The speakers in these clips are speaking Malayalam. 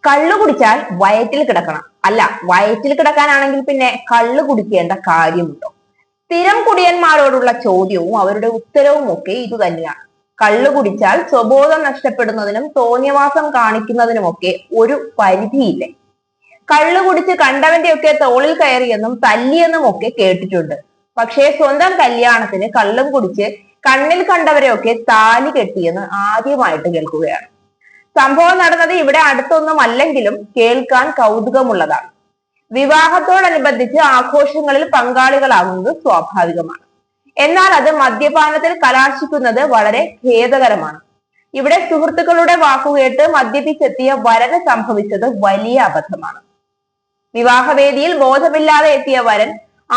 കള്ളു കുടിച്ചാൽ വയറ്റിൽ കിടക്കണം. അല്ല, വയറ്റിൽ കിടക്കാനാണെങ്കിൽ പിന്നെ കള്ളു കുടിക്കേണ്ട കാര്യമുണ്ടോ? സ്ഥിരം കുടിയന്മാരോടുള്ള ചോദ്യവും അവരുടെ ഉത്തരവും ഒക്കെ ഇത് തന്നെയാണ്. കള്ളു കുടിച്ചാൽ സ്വബോധം നഷ്ടപ്പെടുന്നതിനും തോന്നിയവാസം കാണിക്കുന്നതിനുമൊക്കെ ഒരു പരിധിയില്ലേ? കള്ളു കുടിച്ച് കണ്ടവന്റെ ഒക്കെ തോളിൽ കയറിയെന്നും തല്ലിയെന്നും ഒക്കെ കേട്ടിട്ടുണ്ട്. പക്ഷേ സ്വന്തം കല്യാണത്തിന് കള്ളും കുടിച്ച് കണ്ണിൽ കണ്ടവരെയൊക്കെ താലി കെട്ടിയെന്ന് ആദ്യമായിട്ട് കേൾക്കുകയാണ്. സംഭവം നടന്നത് ഇവിടെ അടുത്തൊന്നും അല്ലെങ്കിലും കേൾക്കാൻ കൗതുകമുള്ളതാണ്. വിവാഹത്തോടനുബന്ധിച്ച് ആഘോഷങ്ങളിൽ പങ്കാളികളാകുന്നത് സ്വാഭാവികമാണ്. എന്നാൽ അത് മദ്യപാനത്തിൽ കലാശിക്കുന്നത് വളരെ ഖേദകരമാണ്. ഇവിടെ സുഹൃത്തുക്കളുടെ വാക്കുകേട്ട് മദ്യപിച്ചെത്തിയ വരന് സംഭവിച്ചത് വലിയ അബദ്ധമാണ്. വിവാഹവേദിയിൽ ബോധമില്ലാതെ എത്തിയ വരൻ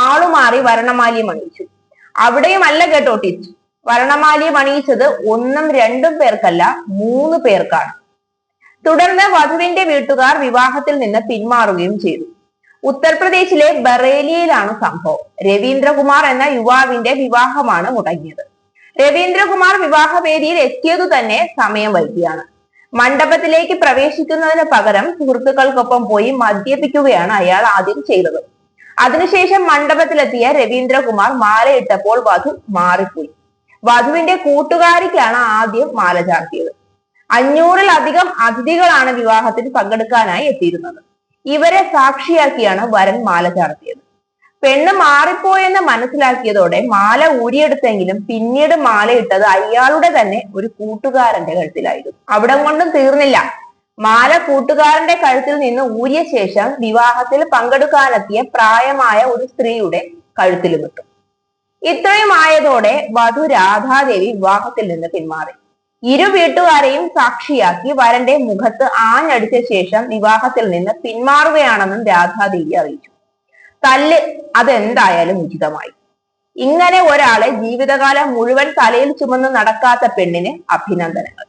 ആളുമാറി വരണമാല്യം അണിയിച്ചു. അവിടെയും അല്ല കേട്ടോ ടിസ്റ്റ്. വരണമാല്യം അണിയിച്ചത് ഒന്നും രണ്ടും പേർക്കല്ല, 3 പേർക്കാണ്. തുടർന്ന് വധുവിന്റെ വീട്ടുകാർ വിവാഹത്തിൽ നിന്ന് പിന്മാറുകയും ചെയ്തു. ഉത്തർപ്രദേശിലെ ബറേലിയിലാണ് സംഭവം. രവീന്ദ്രകുമാർ എന്ന യുവാവിന്റെ വിവാഹമാണ് മുടങ്ങിയത്. രവീന്ദ്രകുമാർ വിവാഹവേദിയിൽ എത്തിയതു തന്നെ സമയം വൈകിയാണ്. മണ്ഡപത്തിലേക്ക് പ്രവേശിക്കുന്നതിന് പകരം സുഹൃത്തുക്കൾക്കൊപ്പം പോയി മദ്യപിക്കുകയാണ് അയാൾ ആദ്യം ചെയ്തത്. അതിനുശേഷം മണ്ഡപത്തിലെത്തിയ രവീന്ദ്രകുമാർ മാലയിട്ടപ്പോൾ വധു മാറിപ്പോയി. വധുവിന്റെ കൂട്ടുകാരിക്കാണ് ആദ്യം മാല ചാർത്തിയത്. 500-ലധികം അതിഥികളാണ് വിവാഹത്തിൽ പങ്കെടുക്കാനായി എത്തിയിരുന്നത്. ഇവരെ സാക്ഷിയാക്കിയാണ് വരൻ മാല ചാർത്തിയത്. പെണ്ണ് മാറിപ്പോയെന്ന് മനസ്സിലാക്കിയതോടെ മാല ഊരിയെടുത്തെങ്കിലും പിന്നീട് മാലയിട്ടത് അയാളുടെ തന്നെ ഒരു കൂട്ടുകാരന്റെ കഴുത്തിലായിരുന്നു. അവിടം കൊണ്ടും തീർന്നില്ല. മാല കൂട്ടുകാരന്റെ കഴുത്തിൽ നിന്ന് ഊരിയ ശേഷം വിവാഹത്തിൽ പങ്കെടുക്കാനെത്തിയ പ്രായമായ ഒരു സ്ത്രീയുടെ കഴുത്തിലും ഇട്ടു. ഇത്രയും ആയതോടെ വധു രാധാദേവി വിവാഹത്തിൽ നിന്ന് പിന്മാറി. ഇരു വീട്ടുകാരെയും സാക്ഷിയാക്കി വരന്റെ മുഖത്ത് ആഞ്ഞടിച്ച ശേഷം വിവാഹത്തിൽ നിന്ന് പിന്മാറുകയാണെന്നും രാധാദേവി അറിയിച്ചു. തല്ല് അതെന്തായാലും ഉചിതമായി. ഇങ്ങനെ ഒരാളെ ജീവിതകാലം മുഴുവൻ തലയിൽ ചുമന്ന് നടക്കാത്ത പെണ്ണിന് അഭിനന്ദനങ്ങൾ.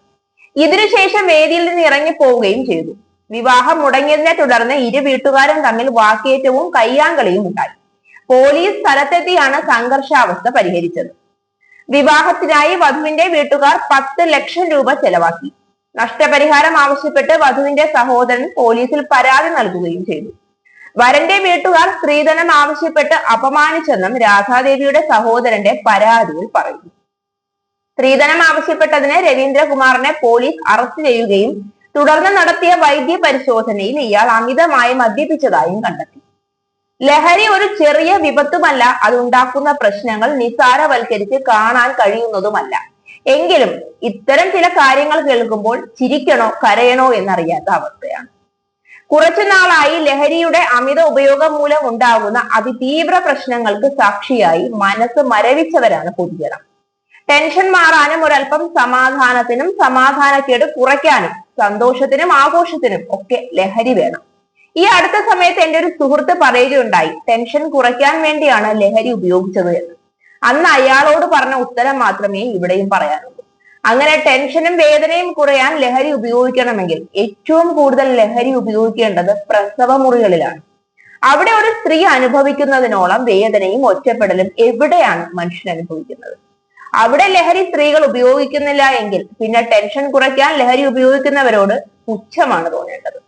ഇതിനുശേഷം വേദിയിൽ നിന്ന് ഇറങ്ങിപ്പോവുകയും ചെയ്തു. വിവാഹം മുടങ്ങിയതിനെ തുടർന്ന് ഇരു വീട്ടുകാരും തമ്മിൽ വാക്കേറ്റവും കയ്യാങ്കളിയും ഉണ്ടായി. പോലീസ് സ്ഥലത്തെത്തിയാണ് സംഘർഷാവസ്ഥ പരിഹരിച്ചത്. വിവാഹത്തിനായി വധുവിന്റെ വീട്ടുകാർ 10 ലക്ഷം രൂപ ചെലവാക്കി. നഷ്ടപരിഹാരം ആവശ്യപ്പെട്ട് വധുവിന്റെ സഹോദരൻ പോലീസിൽ പരാതി നൽകുകയും ചെയ്തു. വരന്റെ വീട്ടുകാർ സ്ത്രീധനം ആവശ്യപ്പെട്ട് അപമാനിച്ചെന്നും രാധാദേവിയുടെ സഹോദരന്റെ പരാതിയിൽ പറയുന്നു. സ്ത്രീധനം ആവശ്യപ്പെട്ടതിന് രവീന്ദ്രകുമാറിനെ പോലീസ് അറസ്റ്റ് ചെയ്യുകയും തുടർന്ന് നടത്തിയ വൈദ്യ പരിശോധനയിൽ ഇയാൾ അമിതമായി മദ്യപിച്ചതായും കണ്ടെത്തി. ലഹരി ഒരു ചെറിയ വിപത്തുമല്ല, അതുണ്ടാക്കുന്ന പ്രശ്നങ്ങൾ നിസ്സാരവൽക്കരിച്ച് കാണാൻ കഴിയുന്നതുമല്ല. എങ്കിലും ഇത്തരം ചില കാര്യങ്ങൾ കേൾക്കുമ്പോൾ ചിരിക്കണോ കരയണോ എന്നറിയാത്ത അവസ്ഥയാണ്. കുറച്ചുനാളായി ലഹരിയുടെ അമിത ഉപയോഗം മൂലം ഉണ്ടാകുന്ന അതിതീവ്ര പ്രശ്നങ്ങൾക്ക് സാക്ഷിയായി മനസ്സ് മരവിച്ചവരാണ് പൊതുജനം. ടെൻഷൻ മാറാനും ഒരൽപ്പം സമാധാനത്തിനും സമാധാനക്കേട് കുറയ്ക്കാനും സന്തോഷത്തിനും ആഘോഷത്തിനും ഒക്കെ ലഹരി വേണം. ഈ അടുത്ത സമയത്ത് എന്റെ ഒരു സുഹൃത്ത് പറയുകയുണ്ടായി, ടെൻഷൻ കുറയ്ക്കാൻ വേണ്ടിയാണ് ലഹരി ഉപയോഗിച്ചത് എന്ന്. അന്ന് അയാളോട് പറഞ്ഞ ഉത്തരം മാത്രമേ ഇവിടെയും പറയാനുള്ളൂ. അങ്ങനെ ടെൻഷനും വേദനയും കുറയാൻ ലഹരി ഉപയോഗിക്കണമെങ്കിൽ ഏറ്റവും കൂടുതൽ ലഹരി ഉപയോഗിക്കേണ്ടത് പ്രസവ മുറികളിലാണ്. അവിടെ ഒരു സ്ത്രീ അനുഭവിക്കുന്നതിനോളം വേദനയും ഒറ്റപ്പെടലും എവിടെയാണ് മനുഷ്യൻ അനുഭവിക്കുന്നത്? അവിടെ ലഹരി സ്ത്രീകൾ ഉപയോഗിക്കുന്നില്ല എങ്കിൽ പിന്നെ ടെൻഷൻ കുറയ്ക്കാൻ ലഹരി ഉപയോഗിക്കുന്നവരോട് പുച്ഛമാണ് തോന്നേണ്ടത്.